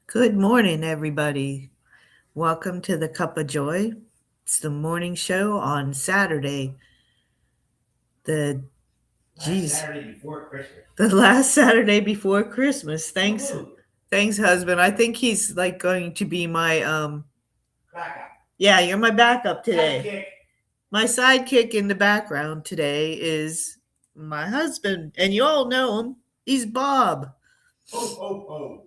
Good morning, everybody. Welcome to the Cup of Joy. It's the morning show on Saturday, the Saturday before Christmas. the last Saturday before Christmas. Thanks, Woo-hoo. thanks, husband. I think he's like going to be my Backup. Yeah, you're my backup today. Sidekick. My sidekick in the background today is my husband, and you all know him. He's Bob. Ho, ho, ho.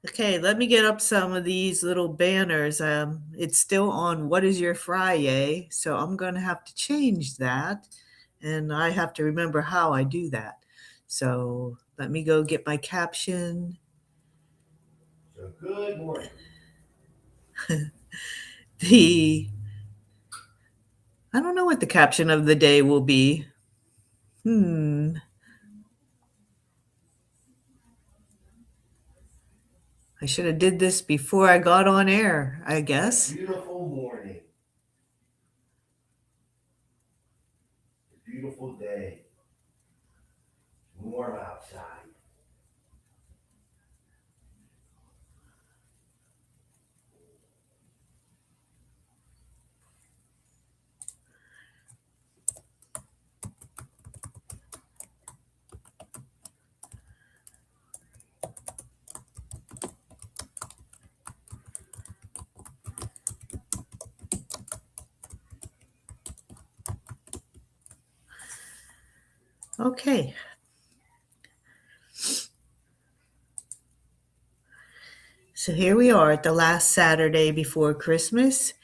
Okay, let me get up some of these little banners. It's still on What is Your Friday? So I'm going to have to change that. And I have to remember how I do that. So let me go get my caption. So good morning. the I don't know what the caption of the day will be. I should have did this before I got on air, I guess. Beautiful morning. Beautiful day. Warm outside. Okay. So here we are at the last Saturday before Christmas.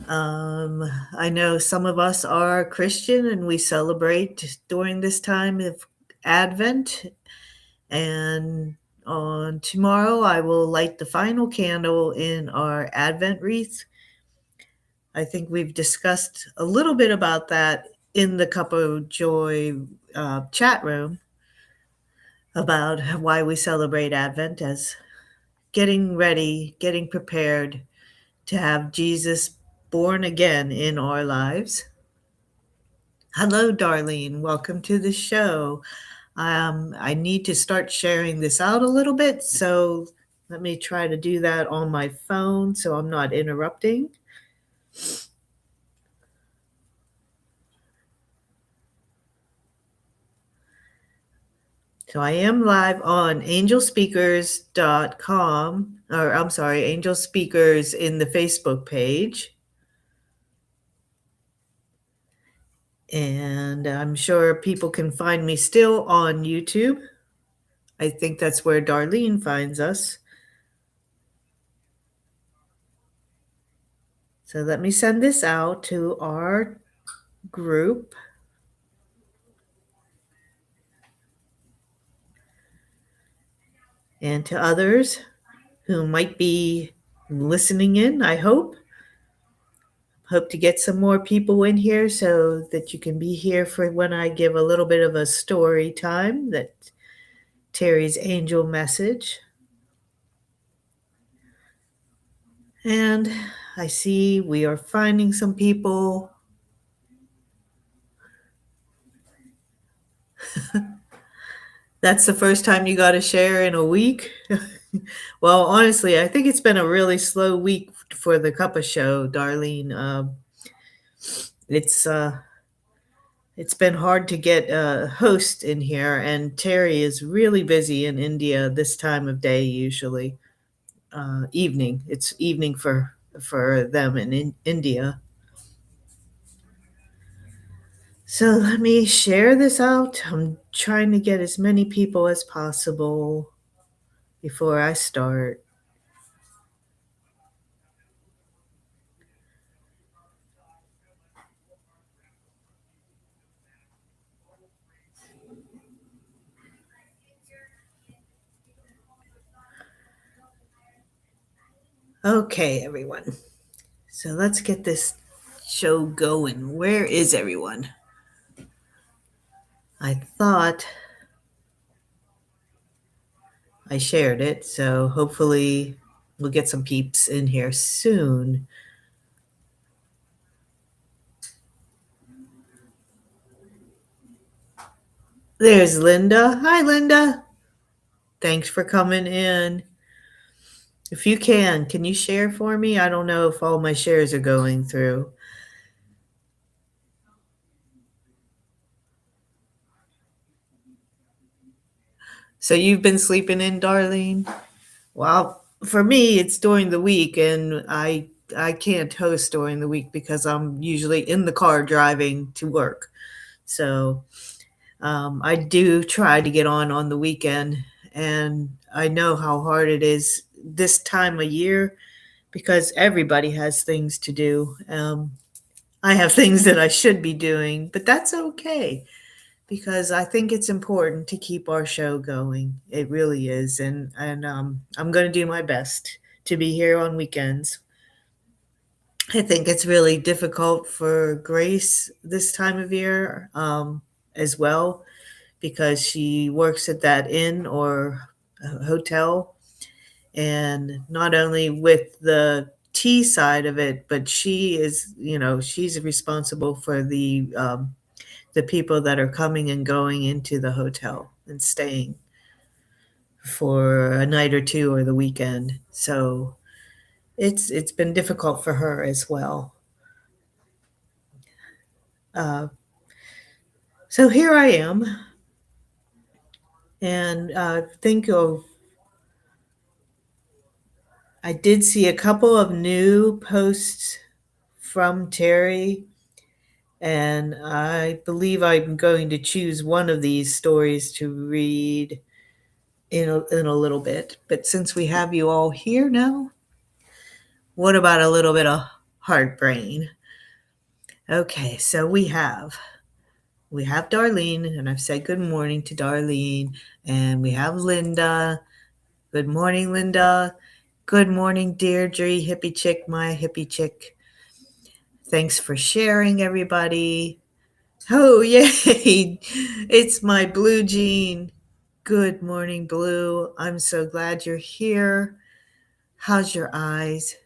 I know some of us are Christian and we celebrate during this time of Advent. And on tomorrow, I will light the final candle in our Advent wreath. I think we've discussed a little bit about that in the Cup of Joy chat room about why we celebrate Advent as getting ready, getting prepared to have Jesus born again in our lives. Hello, Darlene. Welcome to the show. I need to start sharing this out a little bit, so let me try to do that on my phone so I'm not interrupting. So I am live on angelspeakers.com, or I'm sorry, Angel Speakers in the Facebook page. And I'm sure people can find me still on YouTube. I think that's where Darlene finds us. So let me send this out to our group. And to others who might be listening in, I hope. Hope to get some more people in here so that you can be here for when I give a little bit of a story time, that Teri's Angel message. And I see we are finding some people. That's the first time you got to share in a week? Well, honestly, I think it's been a really slow week for the Cuppa show, Darlene. It's been hard to get a host in here, and Teri is really busy in India this time of day usually. Evening. It's evening for them in India. So let me share this out. I'm trying to get as many people as possible before I start. Okay, everyone. So let's get this show going. Where is everyone? I thought I shared it, so hopefully we'll get some peeps in here soon. There's Linda. Hi, Linda. Thanks for coming in. If you can you share for me? I don't know if all my shares are going through. So you've been sleeping in, Darlene? Well, for me, it's during the week, and I can't host during the week because I'm usually in the car driving to work. So I do try to get on the weekend, and I know how hard it is this time of year because everybody has things to do. I have things that I should be doing, but that's okay because I think it's important to keep our show going. It really is, and I'm going to do my best to be here on weekends. I think it's really difficult for Grace this time of year as well because she works at that inn or hotel, and not only with the tea side of it, but she is, she's responsible for the people that are coming and going into the hotel and staying for a night or two or the weekend. So it's been difficult for her as well. Uh, so here I am, and think of I did see a couple of new posts from Teri, and I believe I'm going to choose one of these stories to read in a little bit. But since we have you all here now, what about a little bit of heartbrain? Okay, so we have Darlene, and I've said good morning to Darlene, and we have Linda. Good morning, Linda. Good morning, Deirdre, hippie chick, my hippie chick. Thanks for sharing, everybody. Oh, yay! It's my Blue Jean. Good morning, Blue. I'm so glad you're here. How's your eyes?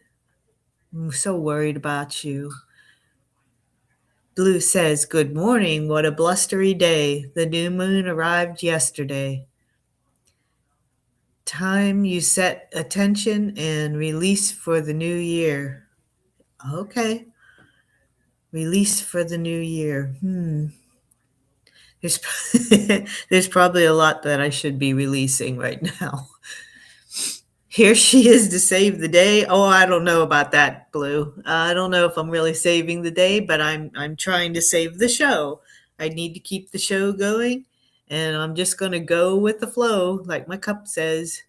I'm so worried about you. Blue says, good morning. What a blustery day. The new moon arrived yesterday. Time you set attention and release for the new year. Okay. Release for the new year. There's, there's probably a lot that I should be releasing right now. Here she is to save the day. Oh, I don't know about that, Blue. I don't know if I'm really saving the day, but I'm trying to save the show. I need to keep the show going, and I'm just going to go with the flow, like my cup says.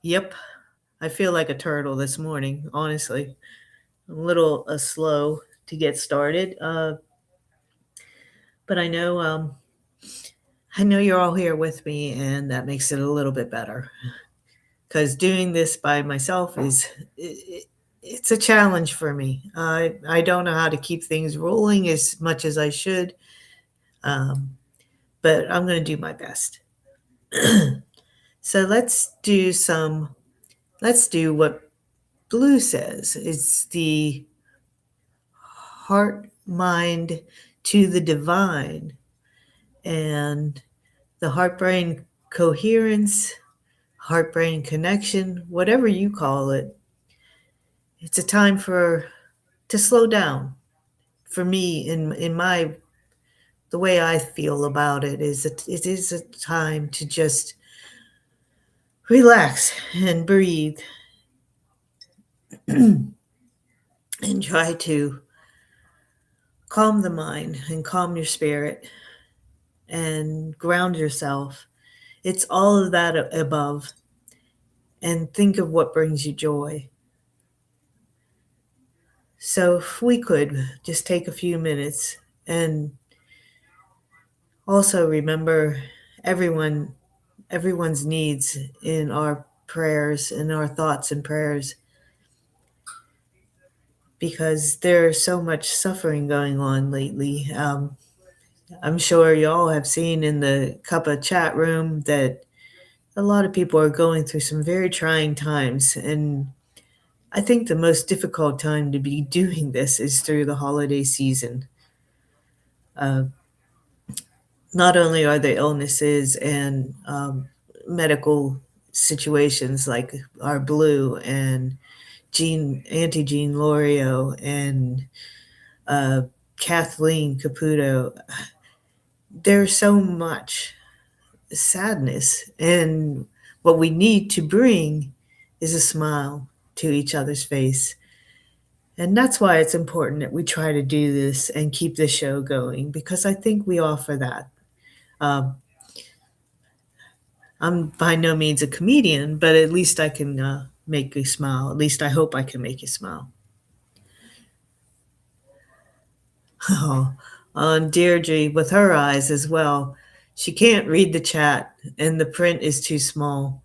Yep, I feel like a turtle this morning, honestly. I'm a little slow to get started, but I know you're all here with me, and that makes it a little bit better. Because doing this by myself it's a challenge for me. I don't know how to keep things rolling as much as I should, um, but I'm going to do my best. So let's do what Blue says. It's the heart mind to the divine, and the heart brain coherence, heart brain connection, whatever you call it. It's a time to slow down. For me, in my the way I feel about it is a time to just relax and breathe and try to calm the mind and calm your spirit and ground yourself. It's all of that above, and think of what brings you joy. So if we could just take a few minutes and also remember everyone everyone's needs in our prayers, in our thoughts and prayers, because there's so much suffering going on lately. I'm sure y'all have seen in the Cuppa chat room that a lot of people are going through some very trying times, and I think the most difficult time to be doing this is through the holiday season. Uh, Not only are there illnesses and medical situations like our Blue and Auntie Jean Lorio and uh, Kathleen Caputo. There's so much sadness, and what we need to bring is a smile to each other's face. And that's why it's important that we try to do this and keep the show going, because I think we offer that. Um, I'm by no means a comedian, but at least I can make you smile. At least I hope I can make you smile. Oh, on Deirdre with her eyes as well. She can't read the chat and the print is too small.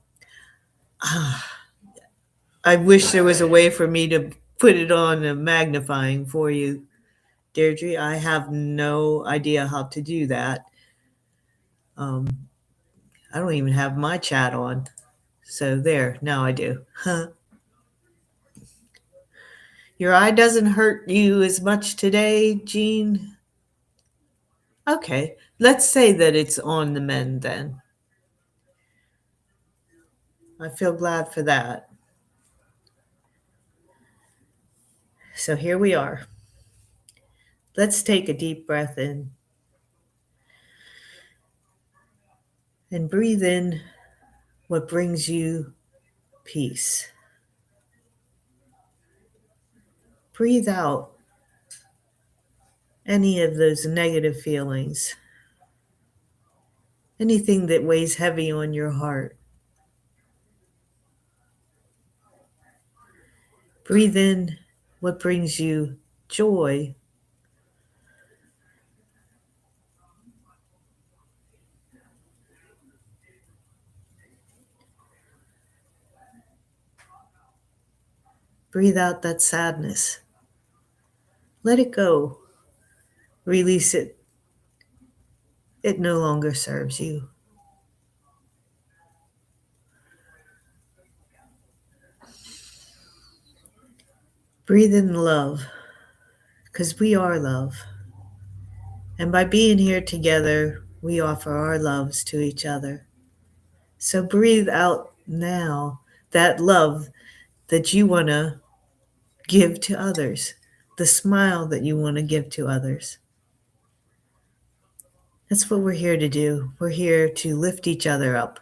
I wish there was a way for me to put it on a magnifying for you, Deirdre. I have no idea how to do that. Um, I don't even have my chat on. So there, now I do. Your eye doesn't hurt you as much today, Jean? Okay, let's say that it's on the mend then. I feel glad for that. So here we are. Let's take a deep breath in and breathe in what brings you peace. Breathe out any of those negative feelings, anything that weighs heavy on your heart. Breathe in what brings you joy. Breathe out that sadness. Let it go. Release it. It no longer serves you. Breathe in love, because we are love. And by being here together, we offer our loves to each other. So breathe out now that love that you want to give to others, the smile that you want to give to others. That's what we're here to do. We're here to lift each other up.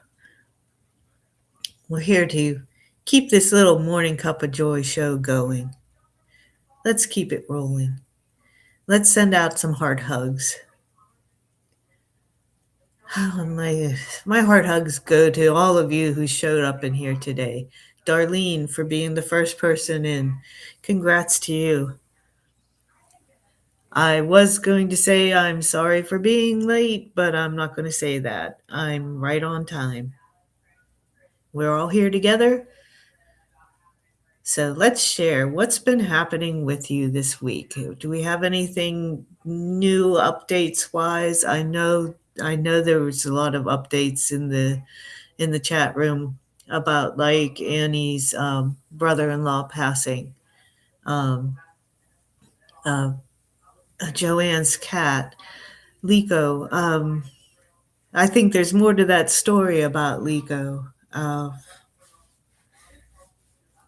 We're here to keep this little Morning Cuppa Joy show going. Let's keep it rolling. Let's send out some heart hugs. Oh, my heart hugs go to all of you who showed up in here today. Darlene, for being the first person in. Congrats to you. I was going to say I'm sorry for being late, but I'm not going to say that. I'm right on time. We're all here together. So let's share what's been happening with you this week. Do we have anything new updates wise? I know there was a lot of updates in the chat room about like Annie's brother-in-law passing, um, uh, Joanne's cat, Lico. I think there's more to that story about Lico.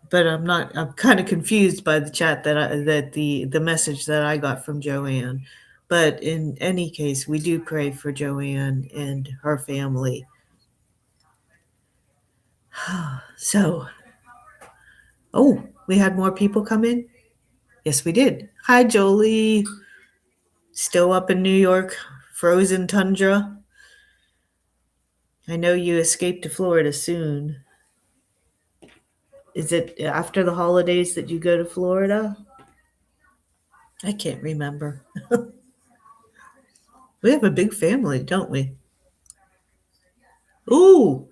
But I'm kind of confused by the chat that the message that I got from Joanne. But in any case, we do pray for Joanne and her family. So, oh, we had more people come in? Yes, we did. Hi, Jolie. Still up in New York, frozen tundra. I know you escaped to Florida soon. Is it after the holidays that you go to Florida? I can't remember. We have a big family, don't we? Ooh,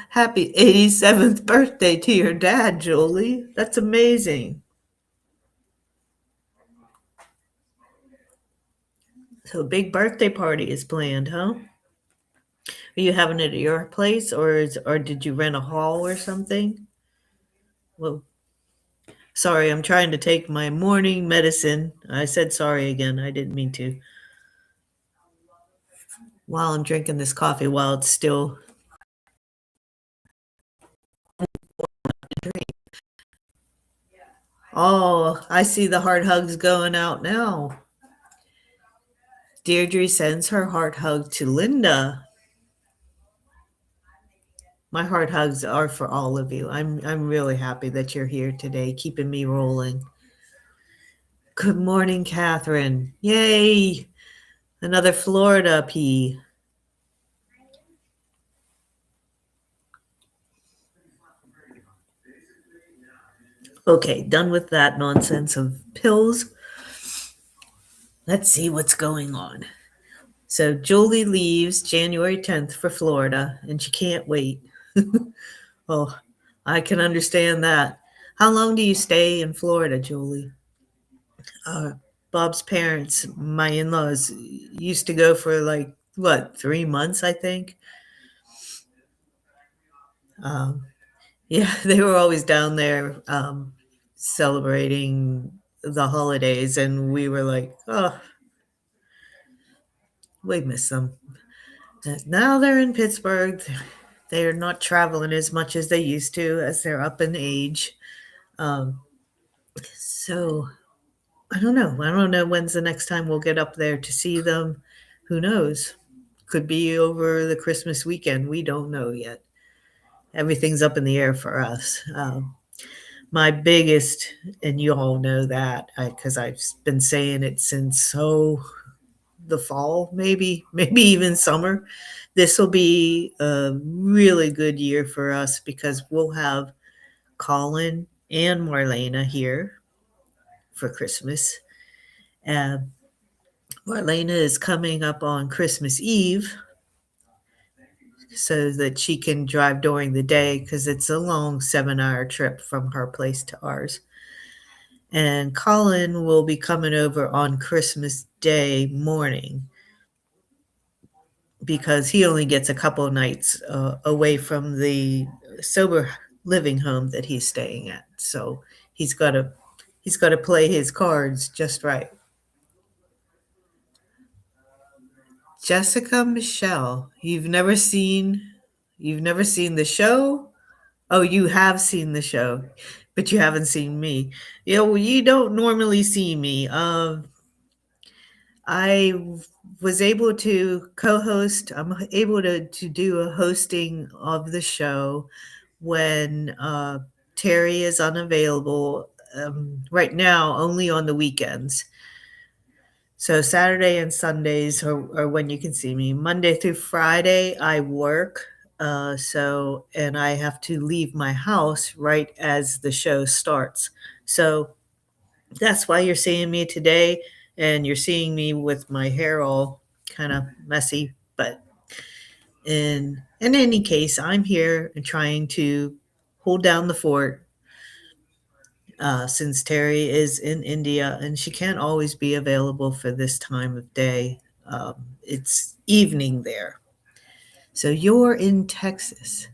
happy 87th birthday to your dad, Jolie. That's amazing. So a big birthday party is planned, huh? Are you having it at your place, or did you rent a hall or something? Well, sorry, I'm trying to take my morning medicine. I said sorry again. I didn't mean to. while I'm drinking this coffee while it's still. Oh, I see the heart hugs going out now. Deirdre sends her heart hug to Linda. My heart hugs are for all of you. I'm really happy that you're here today, keeping me rolling. Good morning, Catherine. Yay! Another Florida P. Okay, done with that nonsense of pills. Let's see what's going on. So Julie leaves January 10th for Florida, and she can't wait. Oh, I can understand that. How long do you stay in Florida, Julie? Uh, Bob's parents, my in-laws, used to go for like, what, 3 months, I think? Um, yeah, they were always down there celebrating the holidays, and we were like, oh, we miss them. Now they're in Pittsburgh. They're not traveling as much as they used to as they're up in age. Um, so I don't know. I don't know when's the next time we'll get up there to see them. Who knows? Could be over the Christmas weekend. We don't know yet. Everything's up in the air for us. My biggest, and you all know that because I've been saying it since the fall, maybe even summer. This will be a really good year for us because we'll have Colin and Marlena here for Christmas. Uh, Marlena is coming up on Christmas Eve so that she can drive during the day because it's a long 7-hour trip from her place to ours. And Colin will be coming over on Christmas Day morning because he only gets a couple of nights away from the sober living home that he's staying at. So he's got to play his cards just right. Jessica Michelle, you've never seen the show? Oh, you have seen the show, but you haven't seen me. Yeah, well, you don't normally see me. I was able to co-host. I'm able to do a hosting of the show when Teri is unavailable. Right now, only on the weekends. So Saturday and Sundays are when you can see me. Monday through Friday, I work. And I have to leave my house right as the show starts. So that's why you're seeing me today, and you're seeing me with my hair all kind of messy. But in any case, I'm here and trying to hold down the fort since Teri is in India and she can't always be available for this time of day. It's evening there. So you're in Texas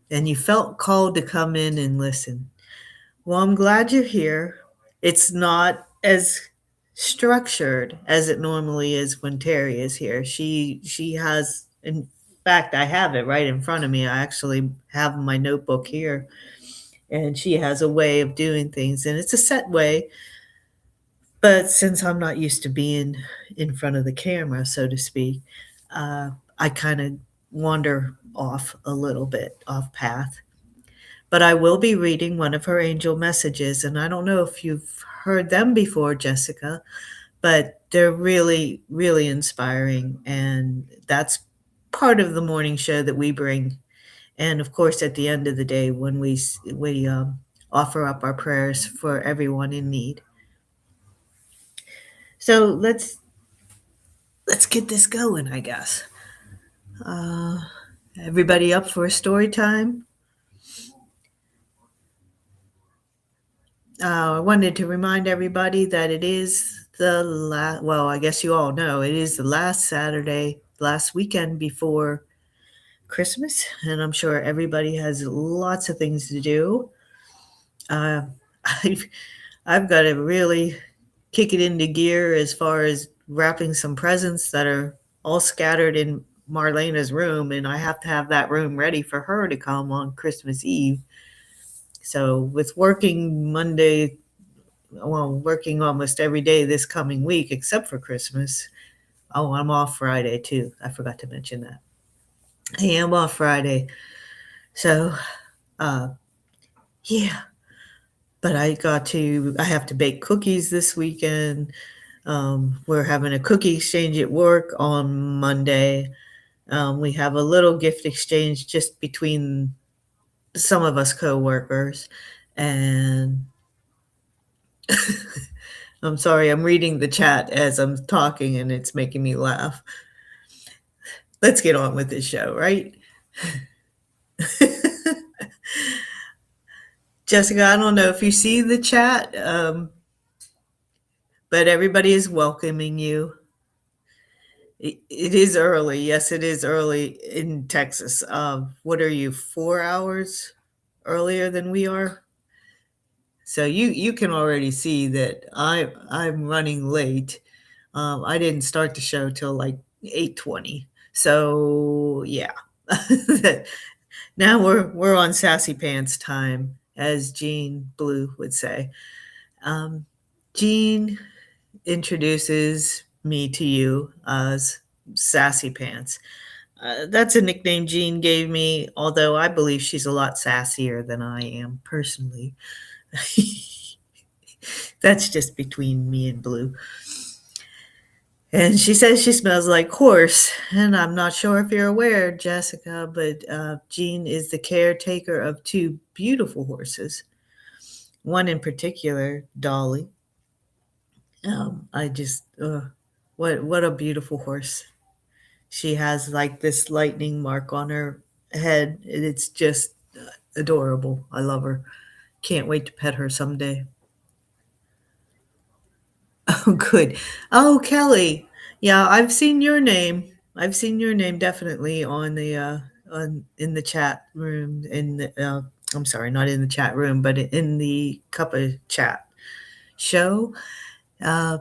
and you felt called to come in and listen. Well, I'm glad you're here. It's not as structured as it normally is when Teri is here. She has, in fact, I have it right in front of me. I actually have my notebook here, and she has a way of doing things, and it's a set way. But since I'm not used to being in front of the camera, so to speak, I kind of wander off a little bit off path. But I will be reading one of her angel messages, and I don't know if you've heard them before, Jessica, but they're really, really inspiring, and that's part of the morning show that we bring. And of course, at the end of the day, when we offer up our prayers for everyone in need. So let's get this going, I guess. Uh, Everybody up for a story time? I wanted to remind everybody that it is well, I guess you all know, it is the last Saturday, last weekend before Christmas, and I'm sure everybody has lots of things to do. Uh, I've, I've got to really kick it into gear as far as wrapping some presents that are all scattered in Marlena's room, and I have to have that room ready for her to come on Christmas Eve. So with working Monday, well, working almost every day this coming week except for Christmas. Oh, I'm off Friday too. I forgot to mention that. I am off Friday. So, uh, yeah. But I have to bake cookies this weekend. We're having a cookie exchange at work on Monday. We have a little gift exchange just between some of us coworkers. And I'm sorry, I'm reading the chat as I'm talking and it's making me laugh. Let's get on with this show, right? Jessica, I don't know if you see the chat, but everybody is welcoming you. It is early. Yes, it is early in Texas. What are you, 4 hours earlier than we are? So you can already see that I'm running late. I didn't start the show till like 8:20. So yeah. Now we're on sassy pants time, as Jean Blue would say. Jean introduces me to you as Sassy Pants. That's a nickname Jean gave me, although I believe she's a lot sassier than I am personally. That's just between me and Blue. And she says she smells like horse. And I'm not sure if you're aware, Jessica, but Jean is the caretaker of two beautiful horses. One in particular, Dolly. I just, what a beautiful horse. She has like this lightning mark on her head. It's just adorable. I love her. Can't wait to pet her someday. Oh, good. Oh, Kelly. Yeah, I've seen your name. I've seen your name definitely on the on in the chat room. In the I'm sorry, not in the chat room, but in the Cuppa chat show. Uh,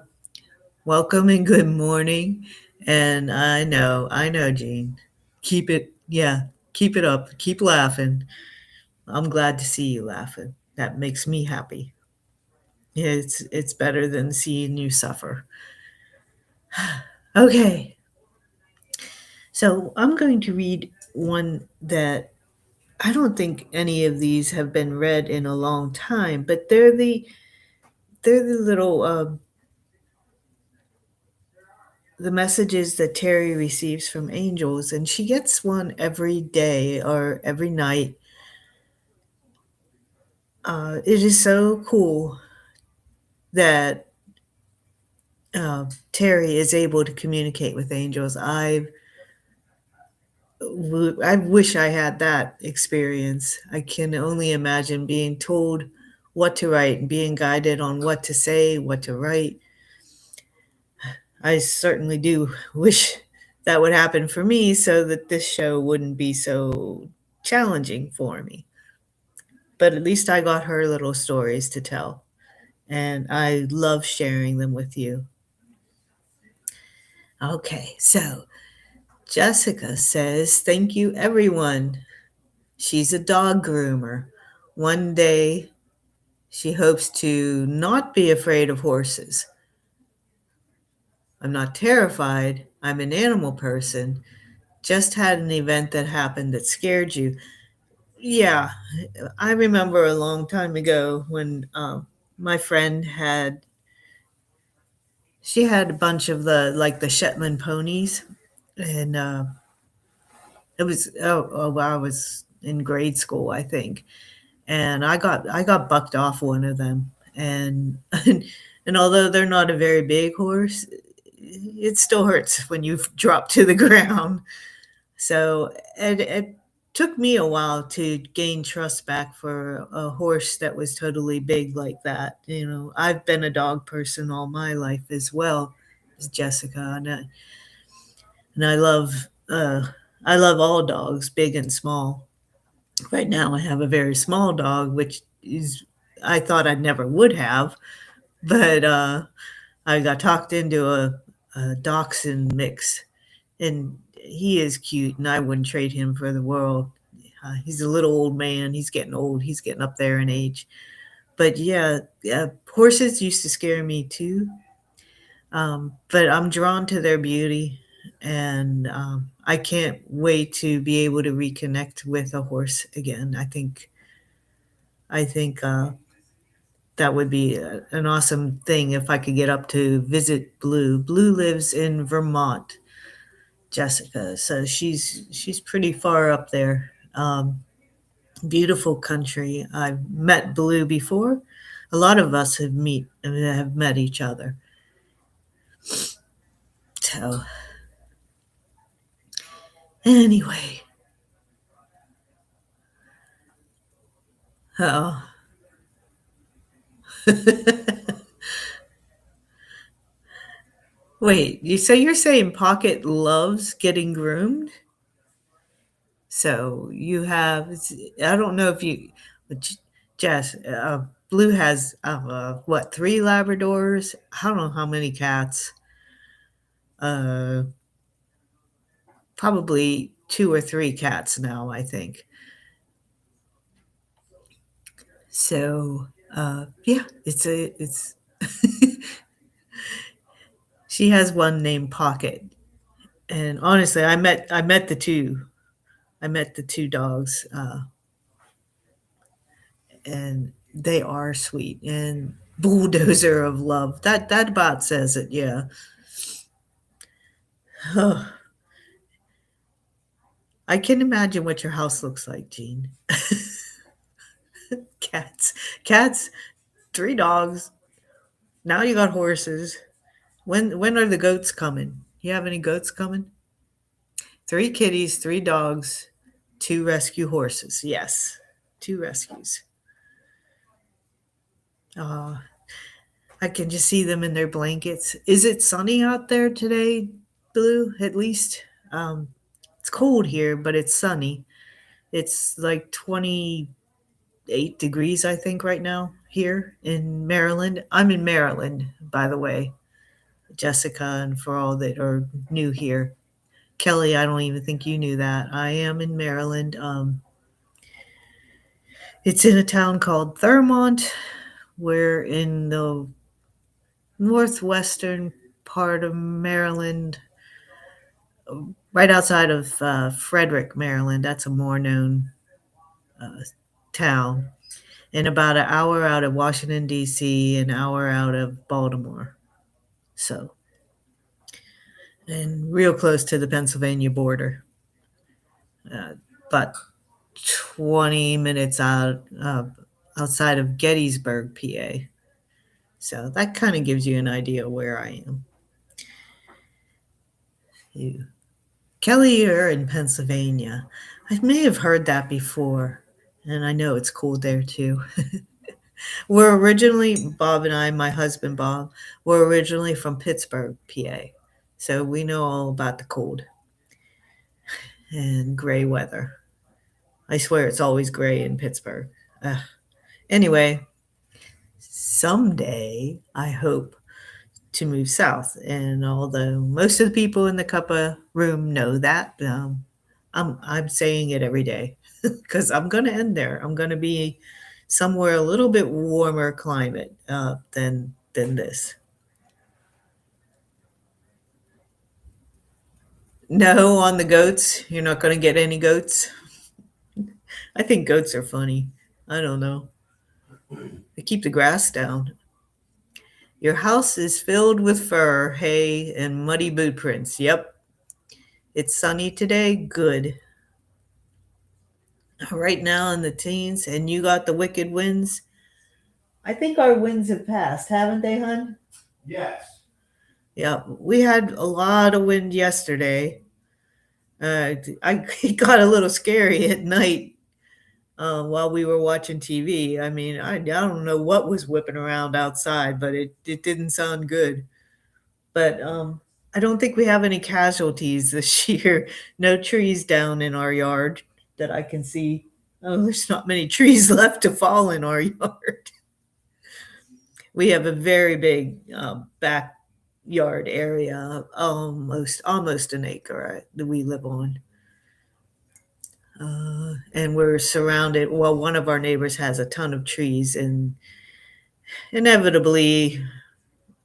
Welcome and good morning. And I know, Jean. Keep it up. Keep laughing. I'm glad to see you laughing. That makes me happy. Yeah, it's better than seeing you suffer. Okay. So I'm going to read one that I don't think any of these have been read in a long time, but they're the little the messages that Teri receives from angels, and she gets one every day or every night. It is so cool that Teri is able to communicate with angels. I wish I had that experience. I can only imagine being told what to write and being guided on what to say, what to write. I certainly do wish that would happen for me so that this show wouldn't be so challenging for me. But at least I got her little stories to tell, and I love sharing them with you. Okay, so Jessica says, "Thank you, everyone." She's a dog groomer. One day, she hopes to not be afraid of horses. I'm not terrified. I'm an animal person. Just had an event that happened that scared you. Yeah, I remember a long time ago when my friend she had a bunch of the Shetland ponies, and I was in grade school, I think, and I got bucked off one of them, and and although they're not a very big horse, it still hurts when you drop to the ground. So it took me a while to gain trust back for a horse that was totally big like that. You know, I've been a dog person all my life as well as Jessica, and I love all dogs, big and small. Right now, I have a very small dog, which is I thought I never would have, but I got talked into a dachshund mix, and he is cute, and I wouldn't trade him for the world. He's a little old man. He's getting old. He's getting up there in age. But yeah, horses used to scare me too. But I'm drawn to their beauty, and I can't wait to be able to reconnect with a horse again. I think that would be an awesome thing if I could get up to visit Blue. Blue lives in Vermont, Jessica, so she's pretty far up there. Beautiful country. I've met Blue before. A lot of us have met each other. So anyway, oh. Wait, you're saying Pocket loves getting groomed? So you have, I don't know if you, Jess, Blue has, what, three Labradors? I don't know how many cats. Uh, Probably two or three cats now, I think. So, yeah, it's, she has one named Pocket. And honestly, I met the two. I met the two dogs, and they are sweet and bulldozer of love. That about says it. Yeah. I can imagine what your house looks like, Jean. cats, cats, three dogs. Now you got horses. When are the goats coming? You have any goats coming? Three kitties, three dogs, two rescue horses. Yes, two rescues. Uh, I can just see them in their blankets. Is it sunny out there today, Blue? At least it's cold here, but it's sunny. It's like 28 degrees, I think, right now here in Maryland. I'm in Maryland, by the way, Jessica, and for all that are new here. Kelly, I don't even think you knew that. I am in Maryland. It's in a town called Thurmont. We're in the northwestern part of Maryland, right outside of Frederick, Maryland. That's a more known uh, town. And about an hour out of Washington, D.C., an hour out of Baltimore. So, and real close to the Pennsylvania border. Uh, but 20 minutes outside of Gettysburg, PA. So that kind of gives you an idea where I am. You. Kelly, you're in Pennsylvania. I may have heard that before, and I know it's cold there too. We're originally, Bob and I, my husband Bob, were originally from Pittsburgh, PA. So we know all about the cold and gray weather. I swear it's always gray in Pittsburgh. Anyway, someday I hope to move south. And although most of the people in the Cuppa room know that, I'm saying it every day because I'm going to end there. I'm going to be somewhere a little bit warmer climate than this. No, on the goats, you're not going to get any goats. I think goats are funny. I don't know. They keep the grass down. Your house is filled with fur, hay, and muddy boot prints. Yep. It's sunny today. Good. Right now in the teens, and you got the wicked winds. I think our winds have passed, haven't they, hon? Yes. Yeah, we had a lot of wind yesterday. It got a little scary at night while we were watching TV. I mean, I don't know what was whipping around outside, but it didn't sound good. But I don't think we have any casualties this year. No trees down in our yard that I can see. Oh, there's not many trees left to fall in our yard. We have a very big back yard area, almost an acre that we live on. And we're surrounded. Well, one of our neighbors has a ton of trees, and inevitably,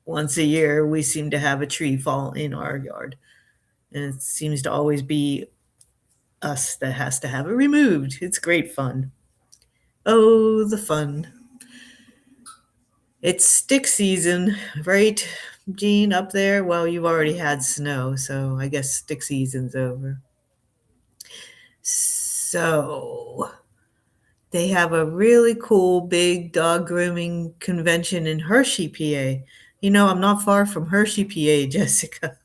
once a year, we seem to have a tree fall in our yard. And it seems to always be us that has to have it removed. It's great fun. Oh, the fun. It's stick season, right, Gene, up there? Well, you've already had snow, so I guess stick season's over. So, they have a really cool big dog grooming convention in Hershey, PA. You know, I'm not far from Hershey, PA, Jessica.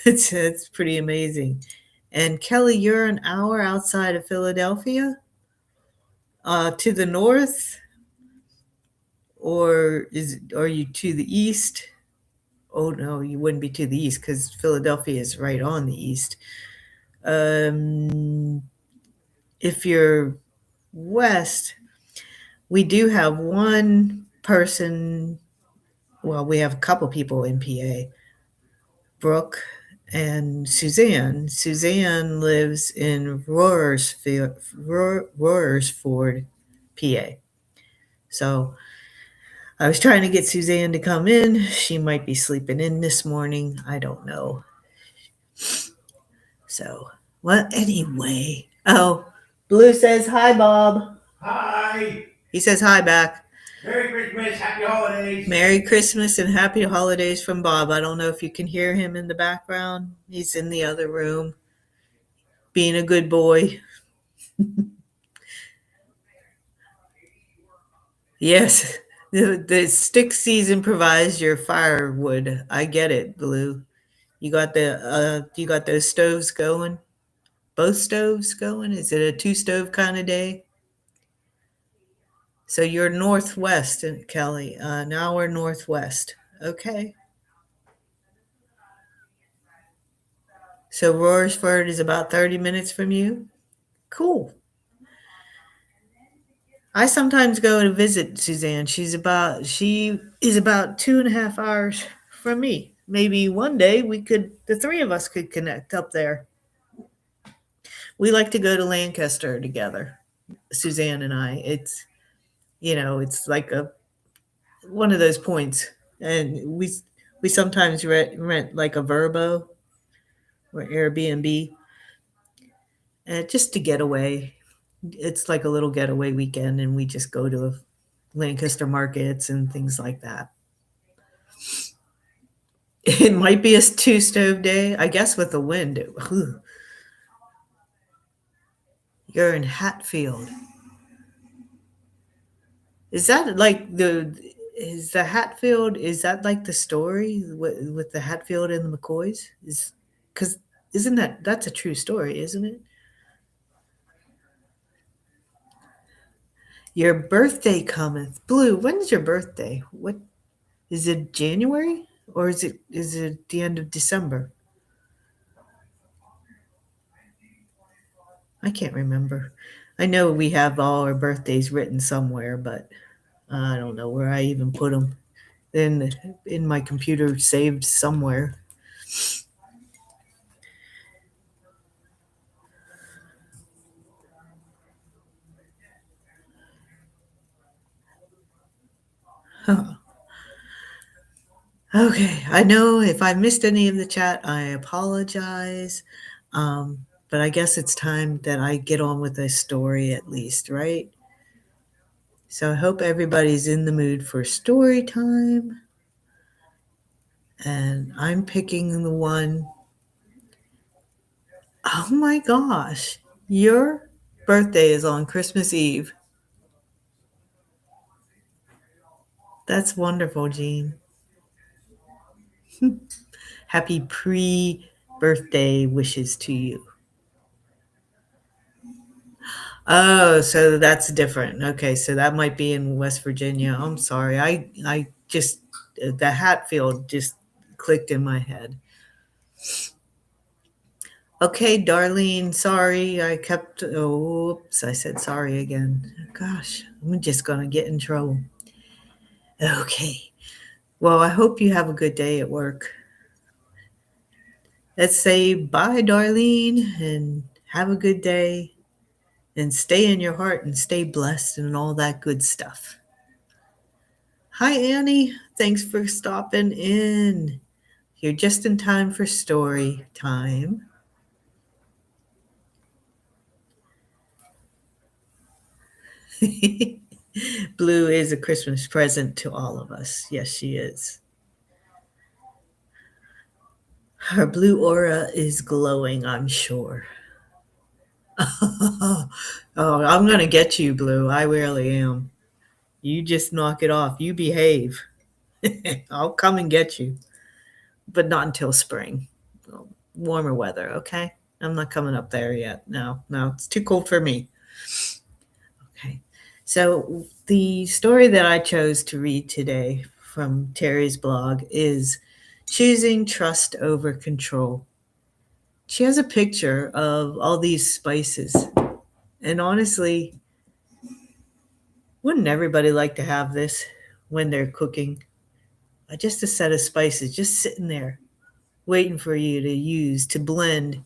It's pretty amazing. And Kelly, you're an hour outside of Philadelphia, to the north, or are you to the east? Oh no, you wouldn't be to the east because Philadelphia is right on the east. Um, if you're west, we do have one person. Well, we have a couple people in PA, Brooke and Suzanne. Suzanne lives in Royersford, PA. So I was trying to get Suzanne to come in. She might be sleeping in this morning. I don't know. So, well, anyway. Oh, Blue says hi, Bob. Hi. He says hi back. Merry Christmas. Happy holidays. Merry Christmas and happy holidays from Bob. I don't know if you can hear him in the background. He's in the other room being a good boy. Yes, the stick season provides your firewood. I get it, Blue. You got those stoves going? Both stoves going? Is it a two stove kind of day? So you're northwest, Kelly, an hour northwest. Okay. So Royersford is about 30 minutes from you? Cool. I sometimes go to visit Suzanne. She is about 2.5 hours from me. Maybe one day the three of us could connect up there. We like to go to Lancaster together, Suzanne and I. It's like one of those points, and we sometimes rent like a Verbo or Airbnb, just to get away. It's like a little getaway weekend, and we just go to Lancaster markets and things like that. It might be a two stove day, I guess, with the wind. You're in Hatfield. Is that like is the Hatfield, is that like the story with the Hatfield and the McCoys? Because isn't that's a true story, isn't it? Your birthday cometh. Blue, when's your birthday? What is it, January? Or is it the end of December? I can't remember. I know we have all our birthdays written somewhere, but I don't know where I even put them. In my computer saved somewhere. Huh. Okay, I know if I missed any of the chat, I apologize. But I guess it's time that I get on with a story at least, right? So I hope everybody's in the mood for story time. And I'm picking the one. Oh my gosh, your birthday is on Christmas Eve. That's wonderful, Jean. Happy pre-birthday wishes to you. Oh, so that's different. Okay, so that might be in West Virginia. I'm sorry. I just the Hatfield just clicked in my head. Okay, Darlene, sorry. Oops, I said sorry again. Gosh, I'm just going to get in trouble. Okay. Well, I hope you have a good day at work. Let's say bye, Darlene, and have a good day, and stay in your heart and stay blessed and all that good stuff. Hi, Annie. Thanks for stopping in. You're just in time for story time. Blue is a Christmas present to all of us. Yes, she is. Her blue aura is glowing, I'm sure. Oh, I'm going to get you, Blue. I really am. You just knock it off. You behave. I'll come and get you, but not until spring. Warmer weather, okay? I'm not coming up there yet. No, it's too cold for me. Okay. So the story that I chose to read today from Teri's blog is Choosing Trust Over Control. She has a picture of all these spices. And honestly, wouldn't everybody like to have this when they're cooking? Just a set of spices just sitting there waiting for you to use to blend.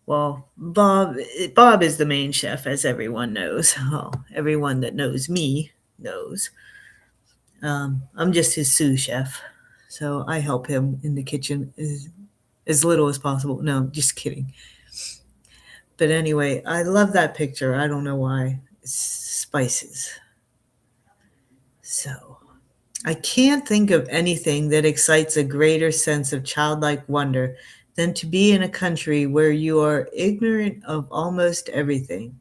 Well, Bob is the main chef, as everyone knows. Well, everyone that knows me knows. I'm just his sous chef, so I help him in the kitchen as little as possible. No, just kidding. But anyway, I love that picture. I don't know why. It's spices. So I can't think of anything that excites a greater sense of childlike wonder than to be in a country where you are ignorant of almost everything.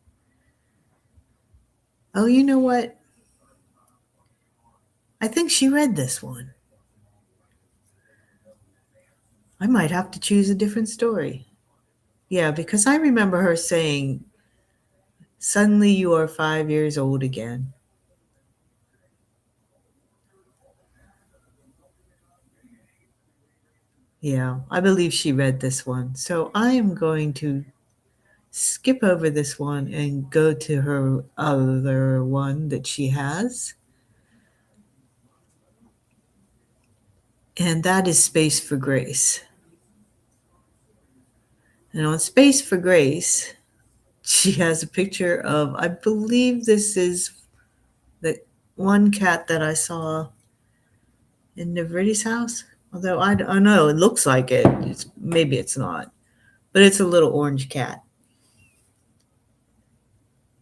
Oh, you know what? I think she read this one. I might have to choose a different story. Yeah, because I remember her saying, suddenly you are 5 years old again. Yeah, I believe she read this one. So I am going to skip over this one and go to her other one that she has. And that is Space for Grace. And on Space for Grace, she has a picture of, I believe this is the one cat that I saw in Navritti's house. Although I don't know, it looks like it. Maybe it's not. But it's a little orange cat.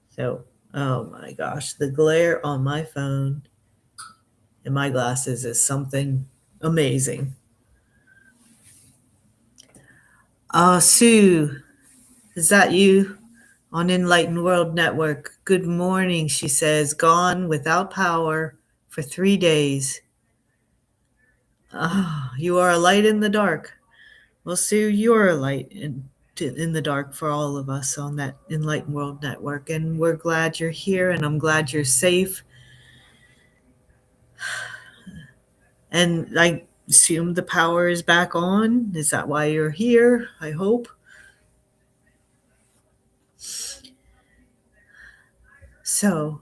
So, oh my gosh, the glare on my phone and my glasses is something amazing. Sue, is that you on Enlightened World Network? Good morning, she says. Gone without power for 3 days. You are a light in the dark. Well, Sue, you're a light in the dark for all of us on that Enlightened World Network. And we're glad you're here, and I'm glad you're safe. And I assume the power is back on. Is that why you're here? I hope. So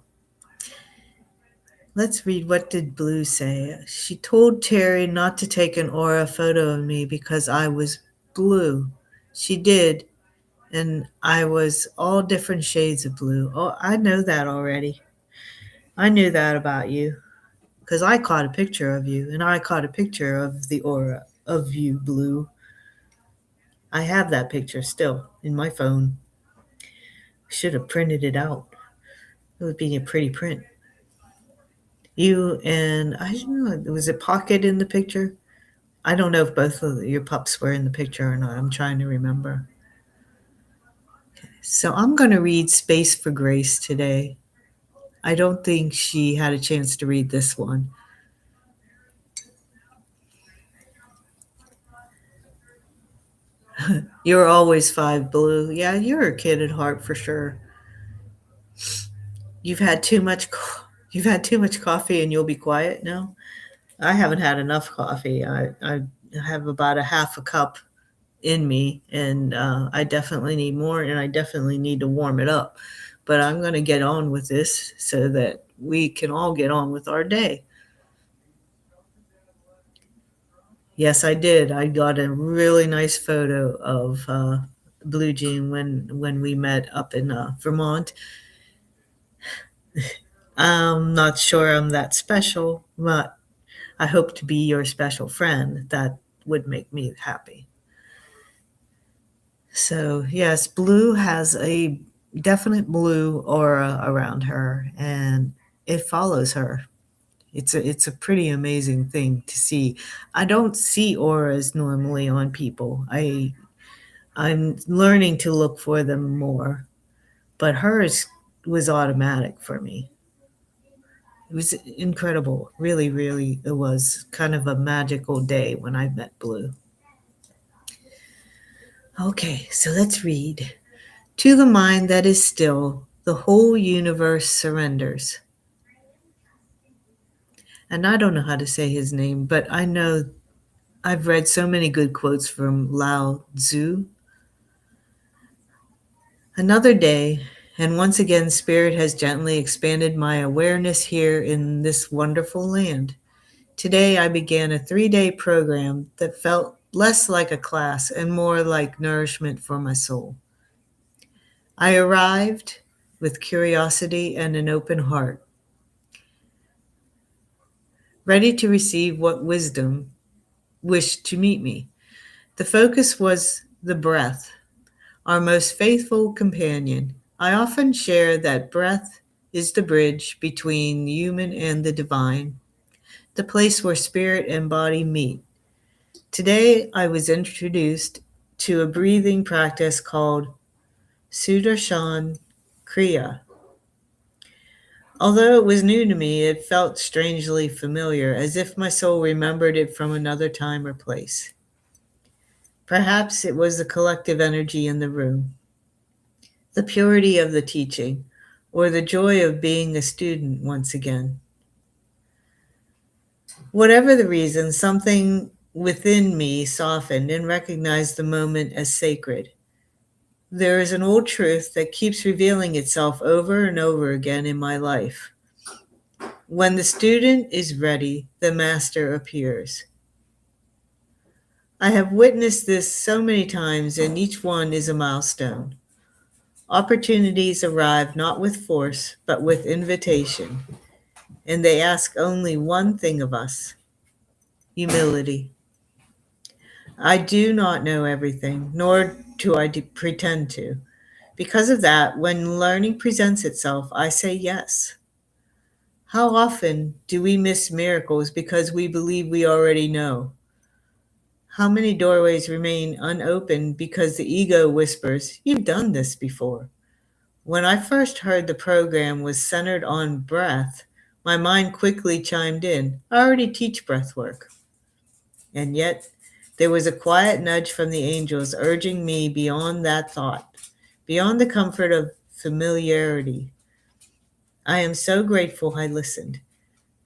let's read. What did Blue say? She told Teri not to take an aura photo of me because I was blue. She did. And I was all different shades of blue. Oh, I know that already. I knew that about you because I caught a picture of you and I caught a picture of the aura of you, Blue. I have that picture still in my phone. Should have printed it out. It would be a pretty print. You and I don't know, was it Pocket in the picture? I don't know if both of your pups were in the picture or not. I'm trying to remember. Okay, so I'm going to read Space for Grace today. I don't think she had a chance to read this one. You're always 5, Blue. Yeah, you're a kid at heart for sure. You've had too much coffee and you'll be quiet now. I haven't had enough coffee. I have about a half a cup in me, and I definitely need more, and I definitely need to warm it up. But I'm going to get on with this so that we can all get on with our day. Yes, I did. I got a really nice photo of Blue Jean when we met up in Vermont. I'm not sure I'm that special, but I hope to be your special friend. That would make me happy. So, yes, Blue has a definite blue aura around her, and it follows her. It's a pretty amazing thing to see. I don't see auras normally on people. I'm learning to look for them more, but hers was automatic for me. It was incredible. Really, really, it was kind of a magical day when I met Blue. Okay, so let's read. To the mind that is still, the whole universe surrenders. And I don't know how to say his name, but I know I've read so many good quotes from Lao Tzu. Another day, and once again, Spirit has gently expanded my awareness here in this wonderful land. Today, I began a 3-day program that felt less like a class and more like nourishment for my soul. I arrived with curiosity and an open heart, ready to receive what wisdom wished to meet me. The focus was the breath, our most faithful companion. I often share that breath is the bridge between the human and the divine, the place where spirit and body meet. Today, I was introduced to a breathing practice called Sudarshan Kriya. Although it was new to me, it felt strangely familiar, as if my soul remembered it from another time or place. Perhaps it was the collective energy in the room, the purity of the teaching, or the joy of being a student once again. Whatever the reason, something within me softened and recognized the moment as sacred. There is an old truth that keeps revealing itself over and over again in my life. When the student is ready, the master appears. I have witnessed this so many times, and each one is a milestone. Opportunities arrive not with force, but with invitation, and they ask only one thing of us: humility. I do not know everything, nor do I pretend to. Because of that, when learning presents itself, I say yes. How often do we miss miracles because we believe we already know? How many doorways remain unopened because the ego whispers, "You've done this before"? When I first heard the program was centered on breath, my mind quickly chimed in. I already teach breath work. And yet, there was a quiet nudge from the angels urging me beyond that thought, beyond the comfort of familiarity. I am so grateful I listened.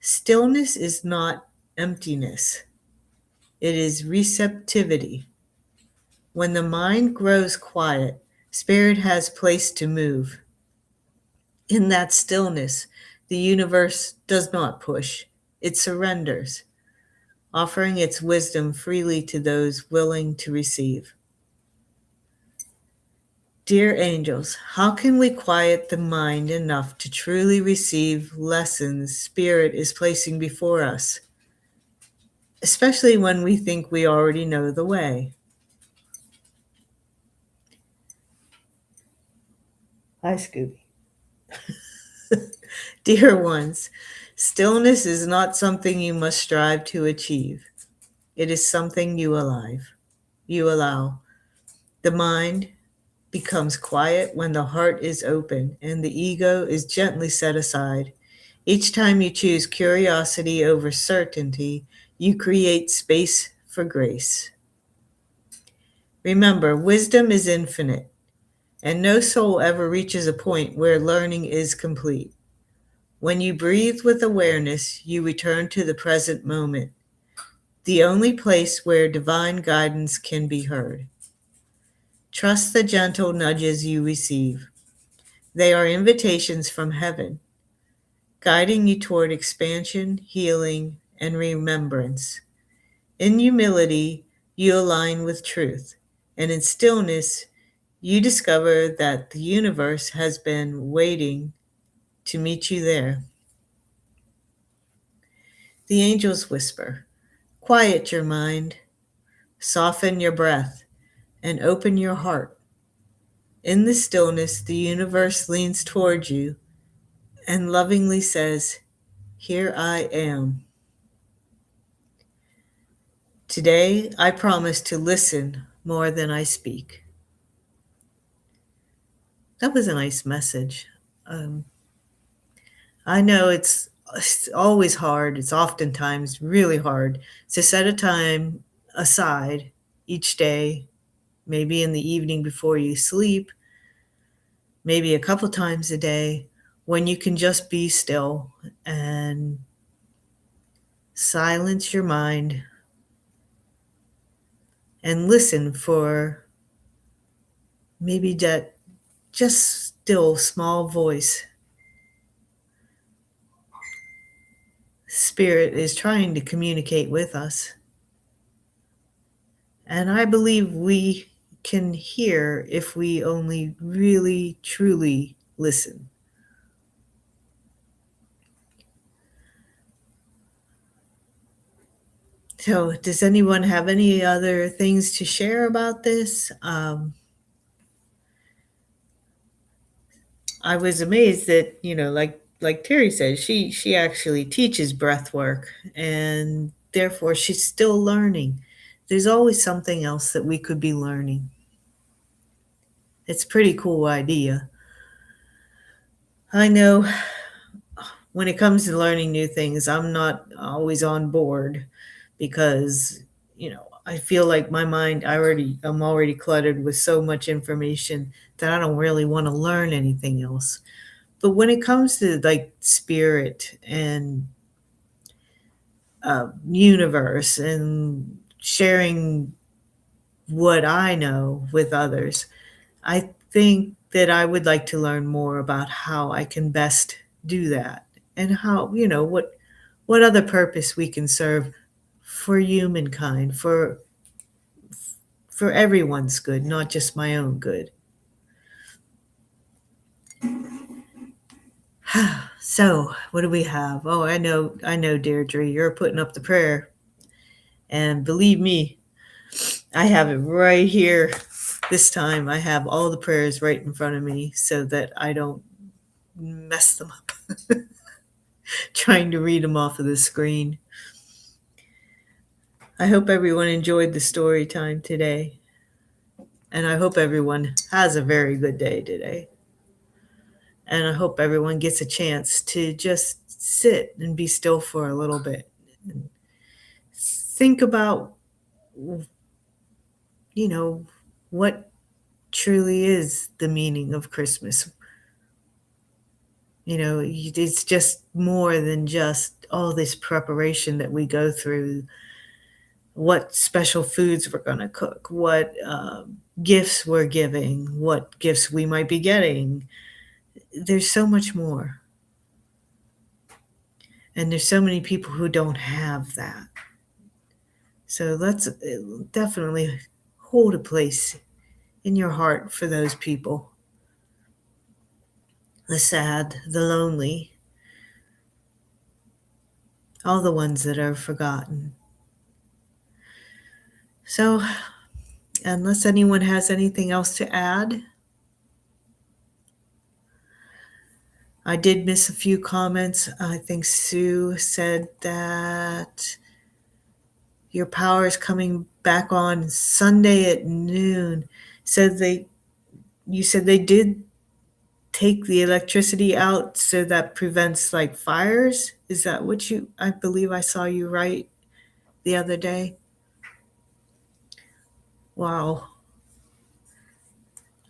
Stillness is not emptiness, it is receptivity. When the mind grows quiet, spirit has place to move. In that stillness, the universe does not push, it surrenders, offering its wisdom freely to those willing to receive. Dear angels, how can we quiet the mind enough to truly receive lessons Spirit is placing before us, especially when we think we already know the way? Hi, Scooby. Dear ones, stillness is not something you must strive to achieve. It is something you allow. The mind becomes quiet when the heart is open and the ego is gently set aside. Each time you choose curiosity over certainty, you create space for grace. Remember, wisdom is infinite, and no soul ever reaches a point where learning is complete. When you breathe with awareness, you return to the present moment, the only place where divine guidance can be heard. Trust the gentle nudges you receive. They are invitations from heaven, guiding you toward expansion, healing, and remembrance. In humility, you align with truth, and in stillness, you discover that the universe has been waiting to meet you there. The angels whisper, quiet your mind, soften your breath, and open your heart. In the stillness, the universe leans toward you and lovingly says, here I am. Today, I promise to listen more than I speak. That was a nice message. Um, I know it's always hard. It's oftentimes really hard to set a time aside each day, maybe in the evening before you sleep, maybe a couple times a day, when you can just be still and silence your mind and listen for maybe that just still small voice. Spirit is trying to communicate with us. And I believe we can hear if we only really, truly listen. So, does anyone have any other things to share about this? I was amazed that, like Terry said, she actually teaches breath work, and therefore she's still learning. There's always something else that we could be learning. It's a pretty cool idea. I know when it comes to learning new things, I'm not always on board because, I feel like my mind, I'm already cluttered with so much information that I don't really want to learn anything else. But when it comes to like spirit and universe and sharing what I know with others, I think that I would like to learn more about how I can best do that and how, what other purpose we can serve for humankind, for everyone's good, not just my own good. So, what do we have? Oh, I know, Deirdre, you're putting up the prayer. And believe me, I have it right here. This time I have all the prayers right in front of me so that I don't mess them up trying to read them off of the screen. I hope everyone enjoyed the story time today. And I hope everyone has a very good day today. And I hope everyone gets a chance to just sit and be still for a little bit. And think about, what truly is the meaning of Christmas. It's just more than just all this preparation that we go through, what special foods we're going to cook, what gifts we're giving, what gifts we might be getting. There's so much more. And there's so many people who don't have that. So let's definitely hold a place in your heart for those people. The sad, the lonely, all the ones that are forgotten. So, unless anyone has anything else to add, I did miss a few comments. I think Sue said that your power is coming back on Sunday at noon. You said they did take the electricity out so that prevents like fires. Is that what I believe I saw you write the other day? Wow.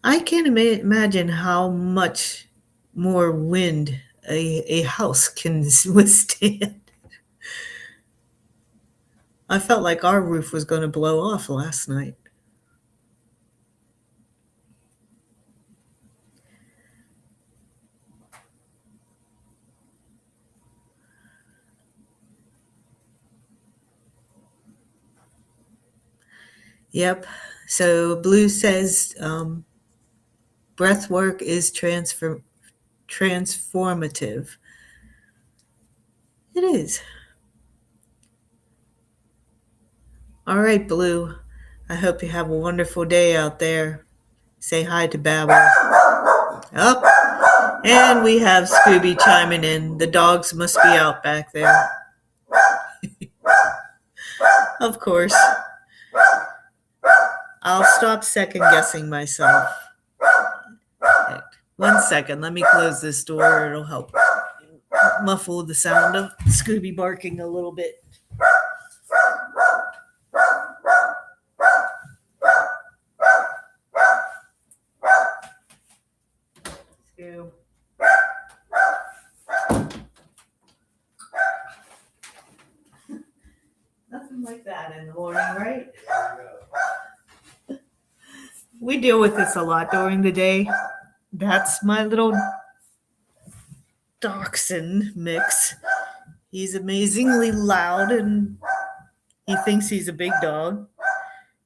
I can't imagine how much more wind a house can withstand. I felt like our roof was going to blow off last night. Yep. So Blue says breath work is transformative. It is. All right, Blue. I hope you have a wonderful day out there. Say hi to Babel. Up. And we have Scooby chiming in. The dogs must be out back there. Of course. I'll stop second guessing myself. Okay. 1 second. Let me close this door. It'll help muffle the sound of Scooby barking a little bit. Scoob. Nothing like that in the morning, right? We deal with this a lot during the day. That's my little dachshund mix. He's amazingly loud and he thinks he's a big dog.